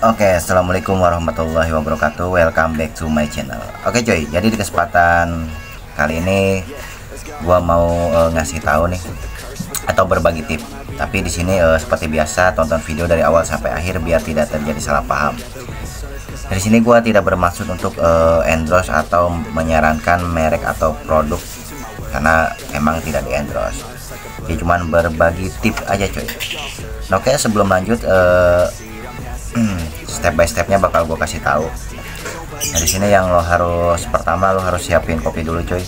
Oke, assalamualaikum warahmatullahi wabarakatuh. Welcome back to my channel. Oke coy, jadi di kesempatan kali ini gua mau ngasih tahu nih atau berbagi tip. Tapi di sini seperti biasa tonton video dari awal sampai akhir biar tidak terjadi salah paham. Dari sini gua tidak bermaksud untuk endorse atau menyarankan merek atau produk karena emang tidak di endorse. Jadi cuman berbagi tip aja coy. Nah, oke, sebelum lanjut step by stepnya bakal gue kasih tahu. Nah, di sini yang pertama lo harus siapin kopi dulu coy.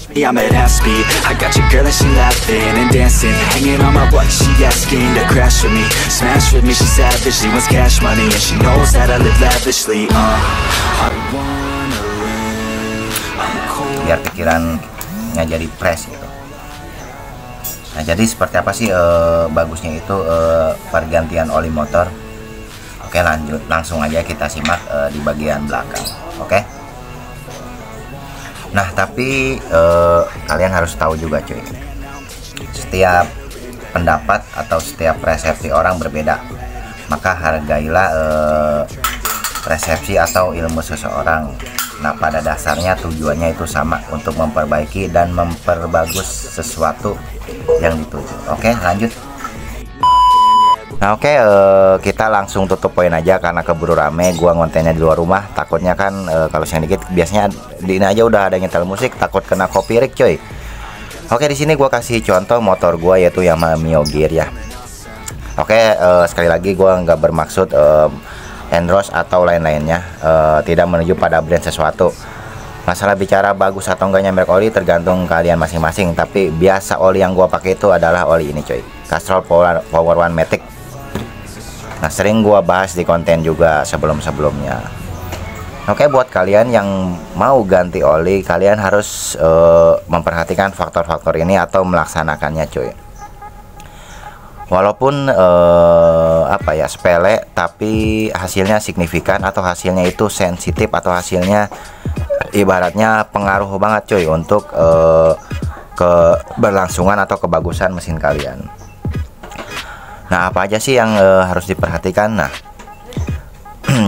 Biar pikirannya jadi fresh gitu. Nah, jadi seperti apa sih bagusnya itu pergantian oli motor? Oke, langsung aja kita simak di bagian belakang. Oke. Nah, tapi kalian harus tahu juga cuy, setiap pendapat atau setiap persepsi orang berbeda, maka hargailah persepsi atau ilmu seseorang. Nah, pada dasarnya tujuannya itu sama, untuk memperbaiki dan memperbagus sesuatu yang dituju. Oke, lanjut. Nah, oke, kita langsung tutup poin aja karena keburu rame. Gua ngontennya di luar rumah, takutnya kan kalau siang dikit biasanya di ini aja udah ada nyetel musik, takut kena copyright coy. Oke, di sini gua kasih contoh motor gua yaitu Yamaha Mio Gear ya. Oke, sekali lagi gua nggak bermaksud endorse atau lain-lainnya, tidak menuju pada brand sesuatu. Masalah bicara bagus atau enggaknya merek oli tergantung kalian masing-masing, tapi biasa oli yang gua pakai itu adalah oli ini coy, Castrol Power One Matic. Nah, sering gua bahas di konten juga sebelum-sebelumnya. Oke, buat kalian yang mau ganti oli, kalian harus memperhatikan faktor-faktor ini atau melaksanakannya cuy. Walaupun sepele, tapi hasilnya signifikan atau hasilnya itu sensitif atau hasilnya ibaratnya pengaruh banget cuy untuk keberlangsungan atau kebagusan mesin kalian. Nah, apa aja sih yang harus diperhatikan? Nah,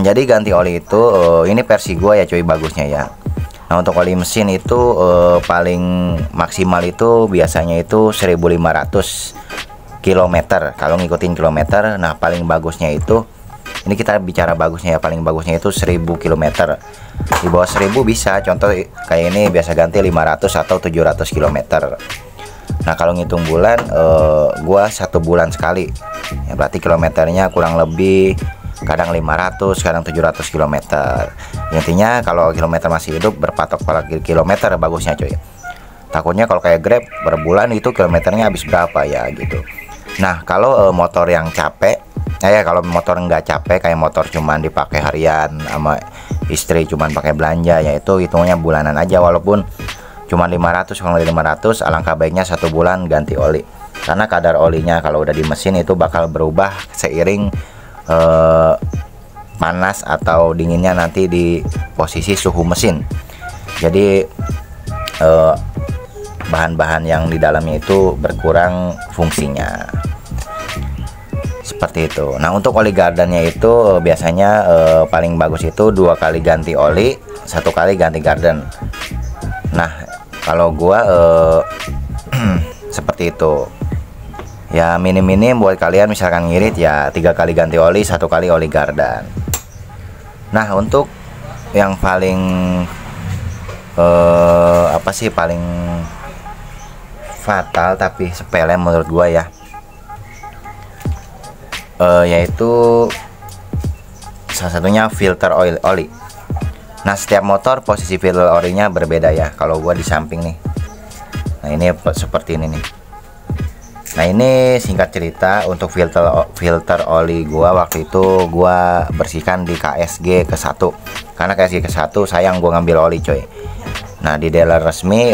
jadi ganti oli itu ini versi gua ya cuy, bagusnya ya. Nah, untuk oli mesin itu paling maksimal itu biasanya itu 1500 km kalau ngikutin kilometer. Nah, paling bagusnya itu, ini kita bicara bagusnya ya, paling bagusnya itu 1000 km. Di bawah 1000 bisa, contoh kayak ini biasa ganti 500 atau 700 km. Nah, kalau ngitung bulan gua 1 bulan sekali ya, berarti kilometernya kurang lebih kadang 500 kadang 700 km. Intinya kalau kilometer masih hidup, berpatok pada kilometer bagusnya cuy. Takutnya kalau kayak Grab per bulan itu kilometernya habis berapa ya gitu. Nah, kalau motor yang capek kalau motor nggak capek, kayak motor cuman dipakai harian sama istri, cuman pakai belanja, ya itu hitungnya bulanan aja. Walaupun cuma 500, kalau 500 alangkah baiknya 1 bulan ganti oli, karena kadar olinya kalau udah di mesin itu bakal berubah seiring panas atau dinginnya nanti di posisi suhu mesin. Jadi bahan-bahan yang di dalamnya itu berkurang fungsinya, seperti itu. Nah, untuk oli gardennya itu biasanya paling bagus itu 2 kali ganti oli, 1 kali ganti garden. Nah, kalau gua seperti itu ya, minim-minim buat kalian misalkan ngirit ya 3 kali ganti oli, 1 kali oli garden. Nah, untuk yang paling paling fatal tapi sepele menurut gua ya, yaitu salah satunya filter oli. Nah, setiap motor posisi filter olinya berbeda ya. Kalau gua di samping nih, nah ini seperti ini nih. Nah, ini singkat cerita, untuk filter oli gua waktu itu gua bersihkan di KSG ke-1, karena KSG ke-1 sayang gua ngambil oli coy. Nah, di dealer resmi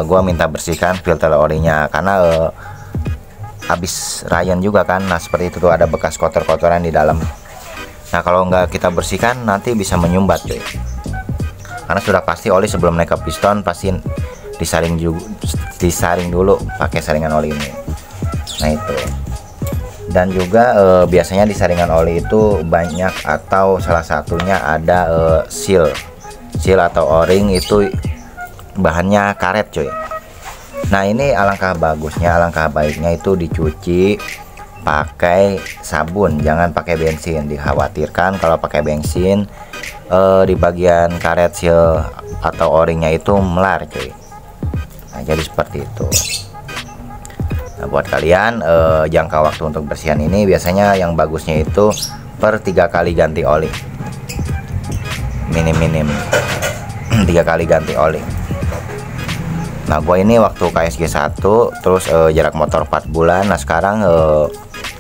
gua minta bersihkan filter olinya karena habis rayon juga kan. Nah, seperti itu tuh, ada bekas kotor-kotoran di dalam. Nah, kalau nggak kita bersihkan nanti bisa menyumbat cuy, karena sudah pasti oli sebelum naik ke piston pasti disaring dulu pakai saringan oli ini. Nah, itu Dan juga biasanya di saringan oli itu banyak atau salah satunya ada seal atau o-ring, itu bahannya karet cuy. Nah ini alangkah bagusnya, alangkah baiknya itu dicuci pakai sabun, jangan pakai bensin. Dikhawatirkan kalau pakai bensin di bagian karet seal atau o-ringnya itu melar cuy. Nah jadi seperti itu. Nah, buat kalian jangka waktu untuk bersihan ini biasanya yang bagusnya itu per 3 kali ganti oli, minim 3 kali ganti oli. Nah gue ini waktu KSG 1 terus jarak motor 4 bulan. Nah sekarang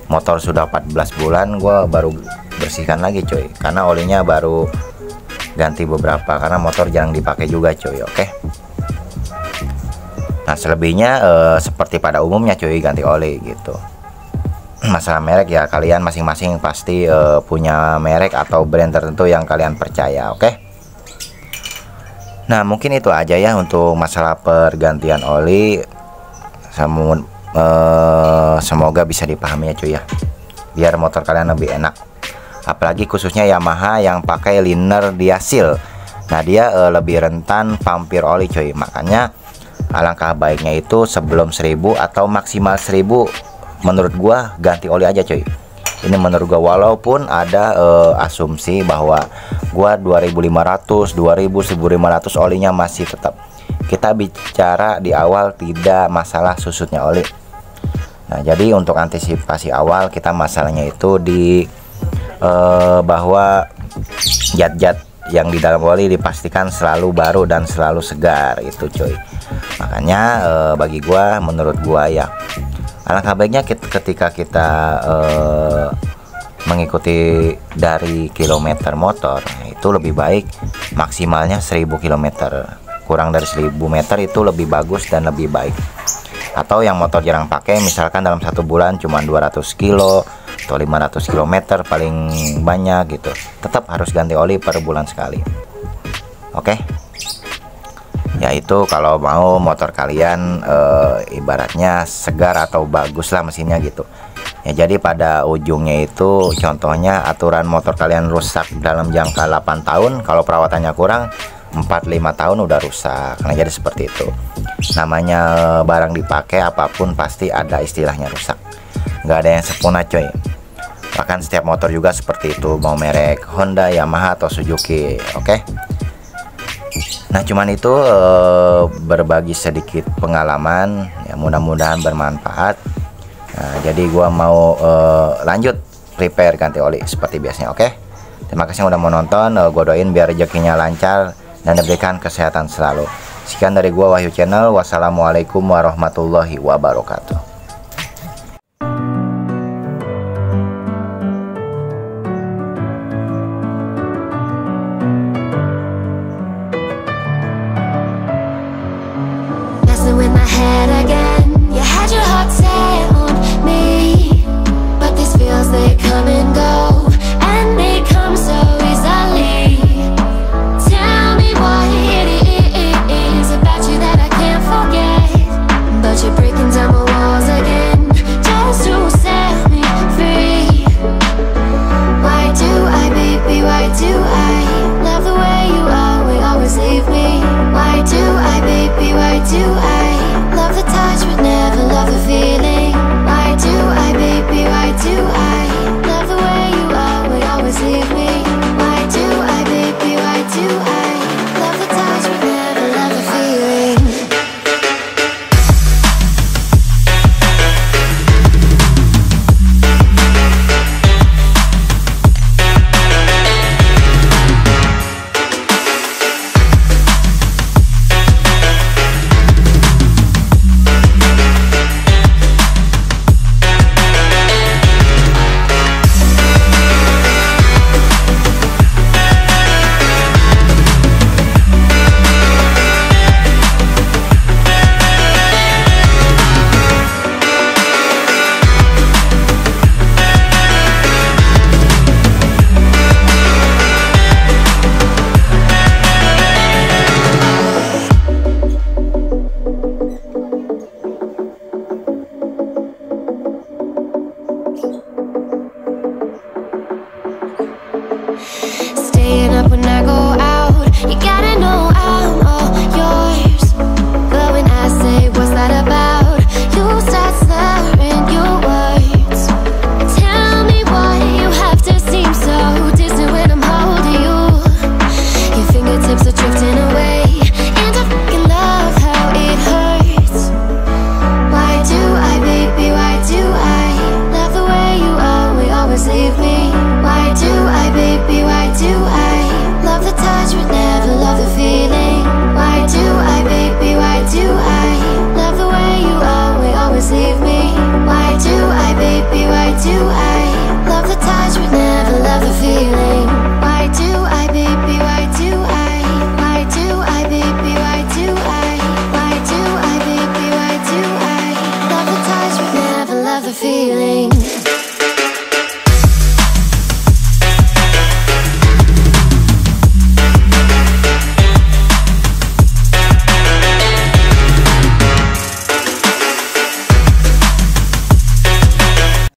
motor sudah 14 bulan, gue baru bersihkan lagi cuy, karena olinya baru ganti beberapa, karena motor jarang dipakai juga cuy. Oke. Nah selebihnya seperti pada umumnya cuy, ganti oli gitu. Masalah merek ya kalian masing-masing pasti punya merek atau brand tertentu yang kalian percaya. Oke. Nah mungkin itu aja ya untuk masalah pergantian oli. Semoga bisa dipahami ya cuy ya, biar motor kalian lebih enak. Apalagi khususnya Yamaha yang pakai liner diasil. Nah dia lebih rentan vampir oli cuy. Makanya alangkah baiknya itu sebelum 1000 atau maksimal 1000 menurut gua ganti oli aja cuy. Ini menurut gua, walaupun ada asumsi bahwa gua 2500, 2000, 1500 olinya masih tetap. Kita bicara di awal tidak masalah susutnya oli. Nah jadi untuk antisipasi awal kita masalahnya itu di bahwa zat-zat yang di dalam oli dipastikan selalu baru dan selalu segar itu cuy. Makanya bagi gua, menurut gua ya, alangkah baiknya ketika kita mengikuti dari kilometer motor itu lebih baik maksimalnya 1000 km. Kurang dari 1000 meter itu lebih bagus dan lebih baik. Atau yang motor jarang pakai, misalkan dalam 1 bulan cuma 200 kilo atau 500 km paling banyak gitu, tetap harus ganti oli per bulan sekali. Oke. Ya itu kalau mau motor kalian ibaratnya segar atau bagus lah mesinnya gitu ya. Jadi pada ujungnya itu contohnya aturan motor kalian rusak dalam jangka 8 tahun, kalau perawatannya kurang 4-5 tahun udah rusak. Nah jadi seperti itu, namanya barang dipakai apapun pasti ada istilahnya rusak, nggak ada yang sempurna coy. Bahkan setiap motor juga seperti itu, mau merek Honda, Yamaha atau Suzuki. Oke. Nah cuman itu berbagi sedikit pengalaman ya, mudah-mudahan bermanfaat. Nah, jadi gua mau lanjut prepare ganti oli seperti biasanya. Oke. Terima kasih yang udah mau nonton. Gua doain biar rezekinya lancar dan diberikan kesehatan selalu. Sekian dari gua, Wahyu Channel. Wassalamualaikum warahmatullahi wabarakatuh. In my head again, you had your heart set on me, but these feels, they come and go, and they come so easily. Tell me what it is about you that I can't forget, but you're breaking down my walls again, just to set me free. Why do I, baby, why do I love the way you are, we always leave me? Why do I, baby, why do I love the the feeling.